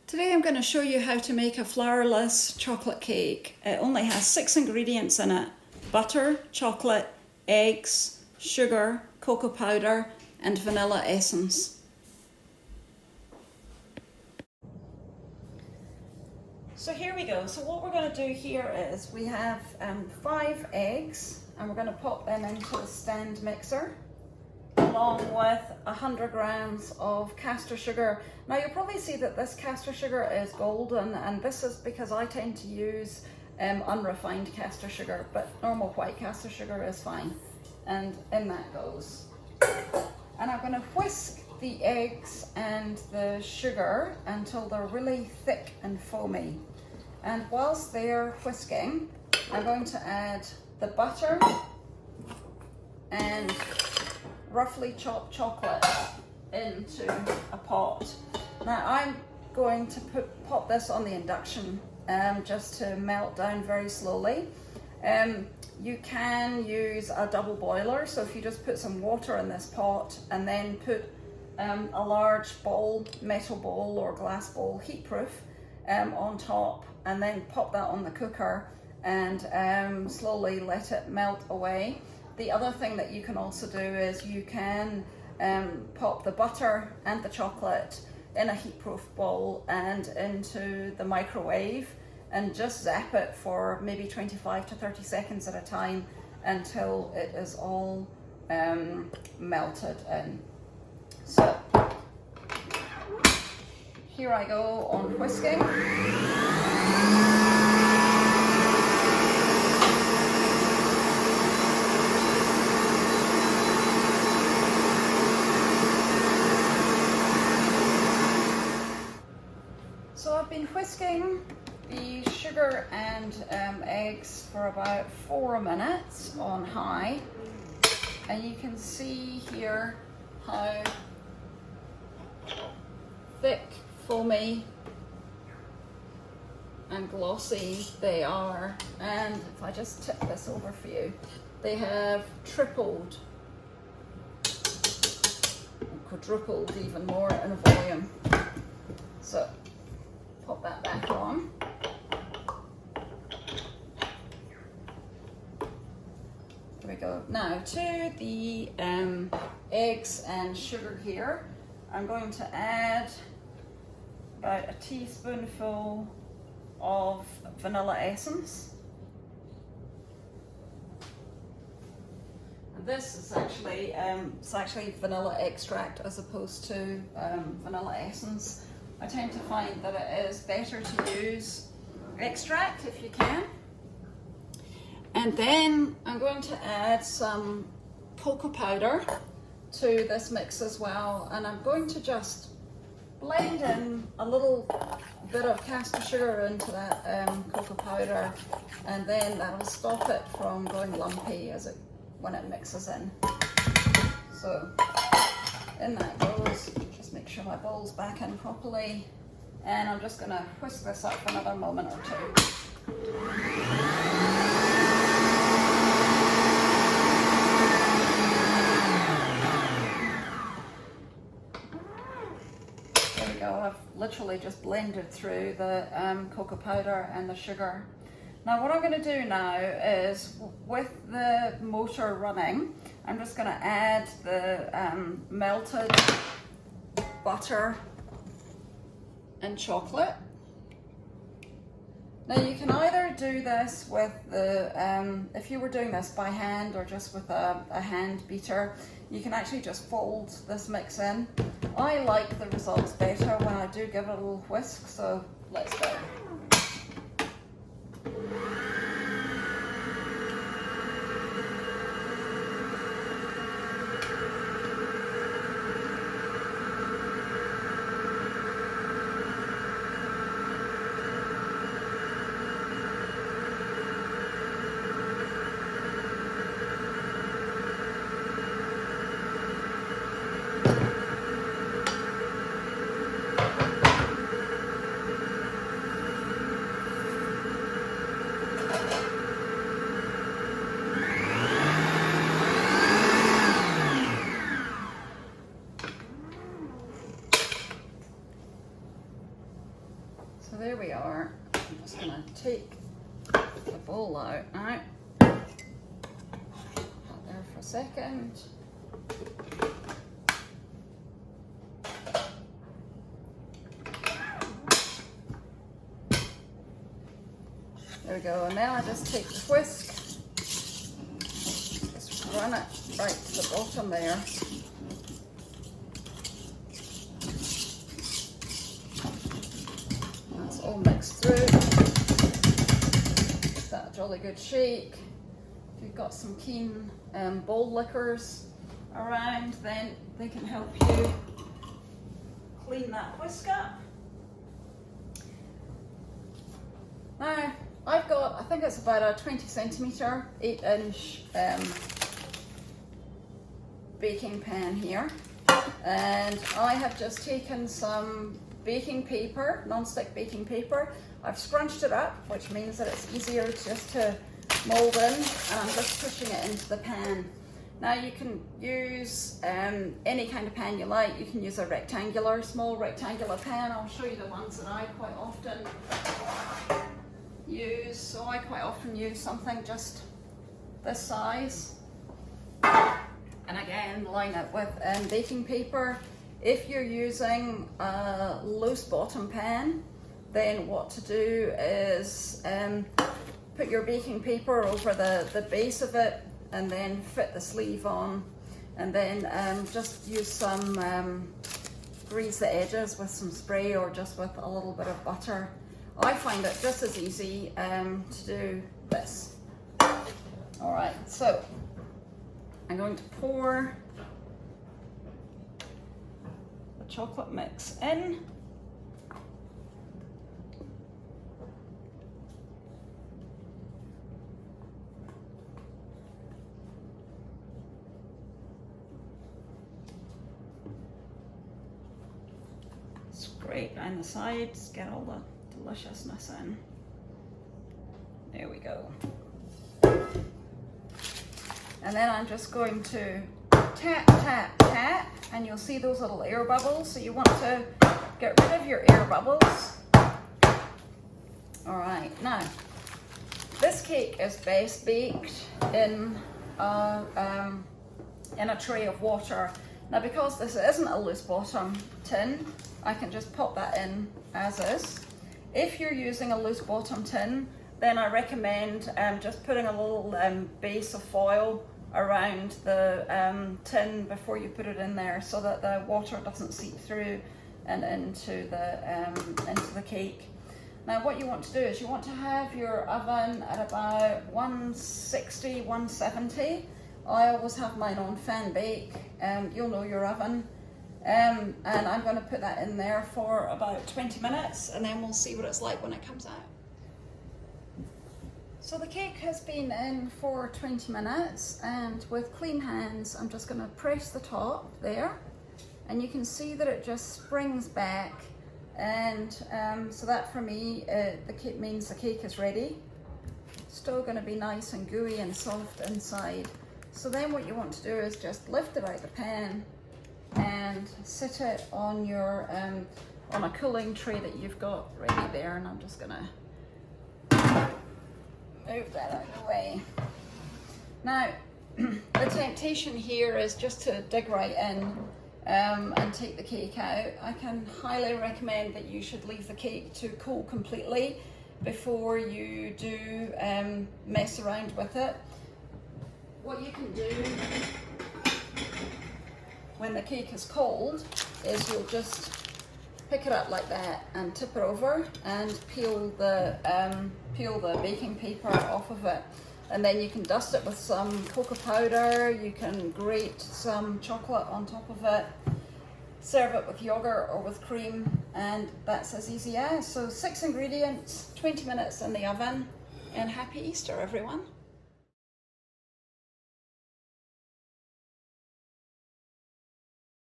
Today I'm going to show you how to make a flourless chocolate cake. It only has 6 ingredients in it: butter, chocolate, eggs, sugar, cocoa powder and vanilla essence. So here we go. So what we're going to do here is we have 5 eggs and we're going to pop them into the stand mixer, along with 100 grams of castor sugar. Now you'll probably see that this castor sugar is golden, and this is because I tend to use unrefined castor sugar, but normal white castor sugar is fine. And in that goes. And I'm going to whisk the eggs and the sugar until they're really thick and foamy. And whilst they're whisking, I'm going to add the butter and roughly chopped chocolate into a pot. Now I'm going to pop this on the induction just to melt down very slowly. You can use a double boiler, so if you just put some water in this pot and then put a large bowl, metal bowl or glass bowl, heat proof, on top, and then pop that on the cooker and slowly let it melt away. The other thing that you can also do is you can pop the butter and the chocolate in a heat-proof bowl and into the microwave and just zap it for maybe 25 to 30 seconds at a time until it is all melted in. So here I go on whisking. So I've been whisking the sugar and eggs for about 4 minutes on high, and you can see here how thick, foamy and glossy they are. And if I just tip this over for you, they have tripled, quadrupled even more in volume. So pop that back on. There we go. Now to the eggs and sugar here, I'm going to add about a teaspoonful of vanilla essence. And this is actually it's actually vanilla extract as opposed to vanilla essence. I tend to find that it is better to use extract if you can. And then I'm going to add some cocoa powder to this mix as well, and I'm going to just blend in a little bit of castor sugar into that cocoa powder, and then that'll stop it from going lumpy when it mixes in. So in that goes. Just make sure my bowl's back in properly, and I'm just going to whisk this up for another moment or two. There we go. I've literally just blended through the cocoa powder and the sugar. Now what I'm going to do now is, with the motor running, I'm just going to add the melted butter and chocolate. Now you can either do this with the, if you were doing this by hand or just with a hand beater, you can actually just fold this mix in. I like the results better when I do give it a little whisk, so let's go. So there we are. I'm just going to take the bowl out now. Put that there for a second. There we go, and now I just take the whisk, just run it right to the bottom there. That's all mixed through. Give that a jolly good shake. If you've got some keen bowl lickers around, then they can help you clean that whisk up. Now, I've got, I think it's about a 20 centimetre, 8-inch baking pan here. And I have just taken some baking paper, non-stick baking paper. I've scrunched it up, which means that it's easier just to mould in, and I'm just pushing it into the pan. Now you can use any kind of pan you like. You can use a rectangular, small rectangular pan. I'll show you the ones that I quite often use. So I quite often use something just this size, and again line it with baking paper. If you're using a loose bottom pan, then what to do is put your baking paper over the base of it and then fit the sleeve on, and then just use some grease the edges with some spray or just with a little bit of butter. I find it just as easy to do this. All right, so I'm going to pour the chocolate mix in. Scrape down the sides, get all the deliciousness in. There we go. And then I'm just going to tap, tap, tap, and you'll see those little air bubbles. So you want to get rid of your air bubbles. All right, now this cake is best baked in a tray of water. Now, because this isn't a loose bottom tin, I can just pop that in as is. If you're using a loose bottom tin, then I recommend just putting a little base of foil around the tin before you put it in there, so that the water doesn't seep through and into the cake. Now, what you want to do is you want to have your oven at about 160, 170. I always have mine on fan bake. You'll know your oven. And I'm going to put that in there for about 20 minutes, and then we'll see what it's like when it comes out. So the cake has been in for 20 minutes, and with clean hands I'm just going to press the top there, and you can see that it just springs back, and so that for me the cake means the cake is ready. Still going to be nice and gooey and soft inside. So then what you want to do is just lift it out of the pan and sit it on your on a cooling tray that you've got ready there, and I'm just gonna move that out of the way. Now the temptation here is just to dig right in and take the cake out. I can highly recommend that you should leave the cake to cool completely before you do mess around with it. What you can do when the cake is cold is you'll just pick it up like that and tip it over and peel the baking paper off of it, and then you can dust it with some cocoa powder. You can grate some chocolate on top of it, serve it with yogurt or with cream, and that's as easy as. So 6 ingredients, 20 minutes in the oven, and happy Easter everyone.